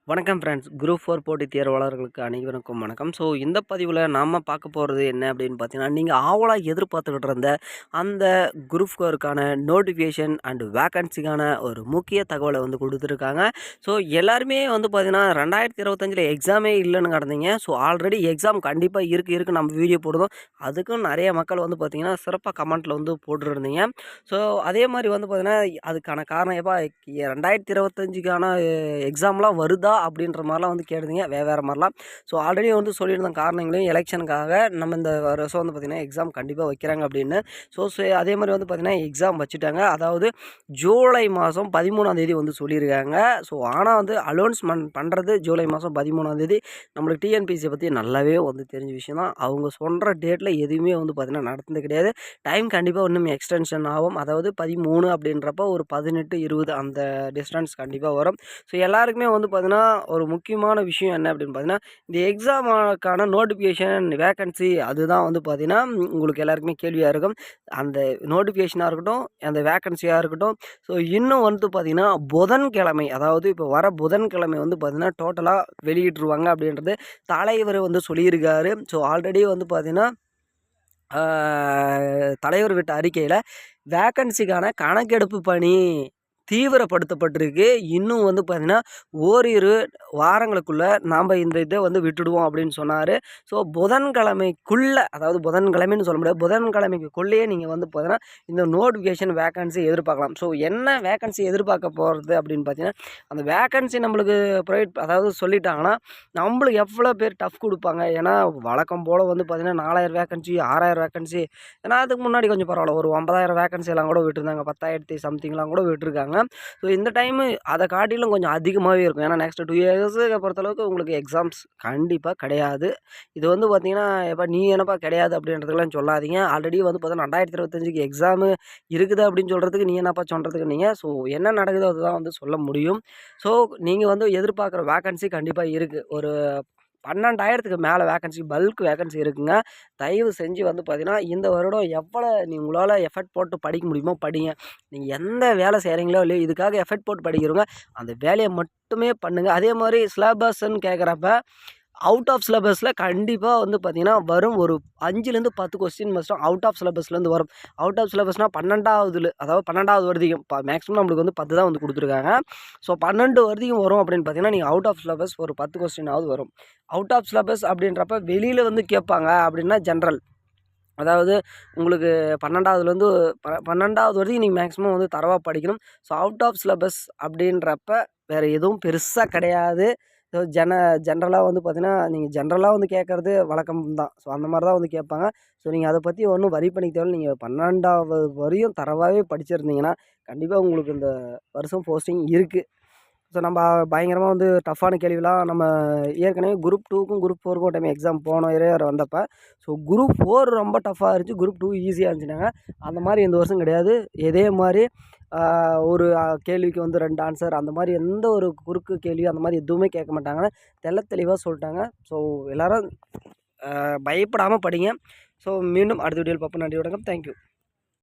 வணக்கம் friends. Group 4 போட்டித் தேர்வாளர்களுக்கு அனைவருக்கும் வணக்கம். ஸோ இந்த பதிவில் நாம் பார்க்க போகிறது என்ன அப்படின்னு பார்த்தீங்கன்னா, நீங்கள் ஆவலாக எதிர்பார்த்துக்கிட்டு இருந்த அந்த குரூப் 4க்கான நோட்டிஃபிகேஷன் அண்ட் வேக்கன்சிக்கான ஒரு முக்கிய தகவலை வந்து கொடுத்துருக்காங்க. ஸோ எல்லாருமே வந்து பார்த்தீங்கன்னா 2025 எக்ஸாமே இல்லைன்னு கிடந்தீங்க. ஸோ ஆல்ரெடி எக்ஸாம் கண்டிப்பாக இருக்குது நம்ம வீடியோ போடுறோம். அதுக்கும் நிறைய மக்கள் வந்து பார்த்தீங்கன்னா சிறப்பாக கமெண்ட்டில் வந்து போட்டுருந்தீங்க. ஸோ அதே மாதிரி வந்து பார்த்தீங்கன்னா அதுக்கான காரணம் எப்போ 2025க்கான எக்ஸாம்லாம் வருதா அப்படின்ற மாதிரிலாம் வந்து கேட்டிருந்தீங்க வேறு மாதிரிலாம். ஸோ ஆல்ரெடி வந்து சொல்லியிருந்தேன் காரணங்களையும் எலெக்ஷனுக்காக நம்ம இந்த வருஷம் வந்து பார்த்திங்கன்னா எக்ஸாம் கண்டிப்பாக வைக்கிறாங்க அப்படின்னு. அதே மாதிரி வந்து பார்த்திங்கன்னா எக்ஸாம் வச்சுட்டாங்க. அதாவது ஜூலை மாதம் 13ஆம் தேதி வந்து சொல்லியிருக்காங்க. ஸோ ஆனால் வந்து அலௌன்ஸ்மெண்ட் பண்ணுறது ஜூலை மாதம் 13ஆம் தேதி. நம்மளுக்கு டிஎன்பிஎஸ்சியை பற்றி நல்லாவே வந்து தெரிஞ்ச விஷயம் தான். அவங்க சொல்கிற டேட்டில் எதுவுமே வந்து பார்த்திங்கன்னா நடந்தது கிடையாது. டைம் கண்டிப்பாக இன்னும் எக்ஸ்டென்ஷன் ஆகும். அதாவது 13 அப்படின்றப்ப ஒரு 18, 20 அந்த டிஸ்டன்ஸ் கண்டிப்பாக வரும். ஸோ எல்லாருக்குமே வந்து பார்த்திங்கன்னா ஒரு முக்கியமான விஷயம் என்ன அப்படின்னு பார்த்தீங்கன்னா, இந்த எக்ஸாமுக்கான நோட்டிஃபிகேஷன் வேக்கன்சி அதுதான் வந்து பார்த்தீங்கன்னா உங்களுக்கு எல்லாருக்குமே கேள்வியாக இருக்கும். அந்த நோட்டிஃபிகேஷனாக இருக்கட்டும், அந்த வேக்கன்சியாக இருக்கட்டும். ஸோ இன்னும் வந்து பார்த்தீங்கன்னா புதன்கிழமை, அதாவது இப்போ வர புதன்கிழமை வந்து பார்த்தீங்கன்னா டோட்டலாக வெளியிட்டுருவாங்க அப்படின்றது தலைவர் வந்து சொல்லியிருக்காரு. ஸோ ஆல்ரெடி வந்து பார்த்தீங்கன்னா தலைவர் விட்ட அறிக்கையில் வேக்கன்சிக்கான கணக்கெடுப்பு பணி தீவிரப்படுத்தப்பட்டிருக்கு. இன்னும் வந்து பார்த்திங்கன்னா ஓரிரு வாரங்களுக்குள்ளே நாம் இந்த இதை வந்து விட்டுடுவோம் அப்படின்னு சொன்னார். ஸோ புதன்கிழமைக்குள்ளே, அதாவது புதன்கிழமைன்னு சொல்ல முடியாது, புதன்கிழமைக்குள்ளேயே நீங்கள் வந்து பார்த்தீங்கன்னா இந்த நோட்டிஃபிகேஷன் வேக்கன்சி எதிர்பார்க்கலாம். ஸோ என்ன வேக்கன்சி எதிர்பார்க்க போகிறது அப்படின்னு பார்த்தீங்கன்னா, அந்த வேக்கன்சி நம்மளுக்கு ப்ரைவேட் அதாவது சொல்லிட்டாங்கன்னா நம்மளுக்கு எவ்வளோ பேர் டஃப் கொடுப்பாங்க. ஏன்னா வழக்கம் போல் வந்து பார்த்திங்கன்னா 4000 வேக்கன்சி 6000 வேக்கன்சி, ஏன்னா அதுக்கு முன்னாடி கொஞ்சம் பரவாயில்ல ஒரு 50,000 வேக்கன்சி எல்லாம் கூட விட்டுருந்தாங்க. 10,000 சம்திங்லாம் கூட விட்டுருக்காங்க. ஸோ இந்த டைமு அதை காட்டிலும் கொஞ்சம் அதிகமாகவே இருக்கும். ஏன்னா நெக்ஸ்ட் 2 இயர்ஸுக்கு பொறுத்தளவுக்கு உங்களுக்கு எக்ஸாம்ஸ் கண்டிப்பாக கிடையாது. இது வந்து பார்த்தீங்கன்னா எப்போ நீ என்னப்பா கிடையாது அப்படின்றதுக்கெல்லாம் சொல்லாதீங்க. ஆல்ரெடி வந்து பார்த்தீங்கன்னா 2025க்கு எக்ஸாமு இருக்குது அப்படின்னு சொல்கிறதுக்கு நீ என்னப்பா சொல்கிறதுக்கு நீங்கள். ஸோ என்ன நடக்குதோ அதுதான் வந்து சொல்ல முடியும். ஸோ நீங்கள் வந்து எதிர்பார்க்குற வேக்கன்சி கண்டிப்பாக இருக்குது. ஒரு 12,000க்கு மேலே வேக்கன்சி, பல்க் வேக்கன்சி இருக்குங்க. தயவு செஞ்சு வந்து பார்த்தீங்கன்னா இந்த வருடம் எவ்வளோ உங்களால் எஃபர்ட் போட்டு படிக்க முடியுமோ படிங்க. நீங்கள் எந்த வேலை செய்கிறீங்களோ இல்லையோ இதுக்காக எஃபர்ட் போட்டு படிக்கிறவங்க அந்த வேலையை மட்டுமே பண்ணுங்கள். அதே மாதிரி சிலபஸ்ன்னு கேட்குறப்ப அவுட் ஆஃப் சிலபஸில் கண்டிப்பாக வந்து பார்த்திங்கன்னா வரும். ஒரு 5லேருந்து 10 கொஸ்டின் மஸ்ட்டும் அவுட் ஆஃப் சிலபஸ்லேருந்து வரும். அவுட் ஆஃப் சிலபஸ்னால் 12வது, அதாவது 12வது வரைக்கும் மேக்ஸிமம் நம்மளுக்கு வந்து 10 தான் வந்து கொடுத்துருக்காங்க. ஸோ 12 வரைக்கும் வரும் அப்படின்னு பார்த்தீங்கன்னா நீங்கள் அவுட் ஆஃப் சிலபஸ் ஒரு 10 கொஸ்டினாவது வரும். அவுட் ஆஃப் சிலபஸ் அப்படின்றப்ப வெளியில் வந்து கேட்பாங்க அப்படின்னா ஜென்ரல், அதாவது உங்களுக்கு 12வதுலேருந்து 12வது வரைக்கும் நீங்கள் மேக்ஸிமம் வந்து தரவாக படிக்கணும். ஸோ அவுட் ஆஃப் சிலபஸ் அப்படின்றப்ப வேறு எதுவும் பெருசாக கிடையாது. ஸோ ஜென்ரலாக வந்து பார்த்தீங்கன்னா நீங்கள் ஜென்ரலாக வந்து கேட்குறது வழக்கம் தான். ஸோ அந்த மாதிரி தான் வந்து கேட்பாங்க. ஸோ நீங்கள் அதை பற்றி ஒன்றும் வரி பண்ணிக்க தேவையில்ல. நீங்கள் 12வது வரையும் தரவாகவே படிச்சிருந்தீங்கன்னா கண்டிப்பாக உங்களுக்கு இந்த வருஷம் போஸ்டிங் இருக்குது. ஸோ நம்ம பயங்கரமாக வந்து டஃப்பான கேள்விலாம் நம்ம ஏற்கனவே குரூப் 2க்கும் குரூப் 4க்கும் டைம் எக்ஸாம் போன இயர் வந்தப்போ, ஸோ குரூப் 4 ரொம்ப டஃப்பாக இருந்துச்சு, குரூப் 2 ஈஸியாக இருந்துச்சுனாங்க. அந்த மாதிரி இந்த வருஷம் கிடையாது. இதே மாதிரி ஒரு கேள்விக்கு வந்து 2 ஆன்சர் அந்த மாதிரி எந்த ஒரு குறுக்கு கேள்வி அந்த மாதிரி எதுவுமே கேட்க மாட்டாங்கன்னு தெளிவாக சொல்லிட்டாங்க. ஸோ எல்லோரும் பயப்படாமல் படிங்க. ஸோ மீண்டும் அடுத்த வீடியோவில் பார்ப்போம். நன்றி, வணக்கம். தேங்க்யூ.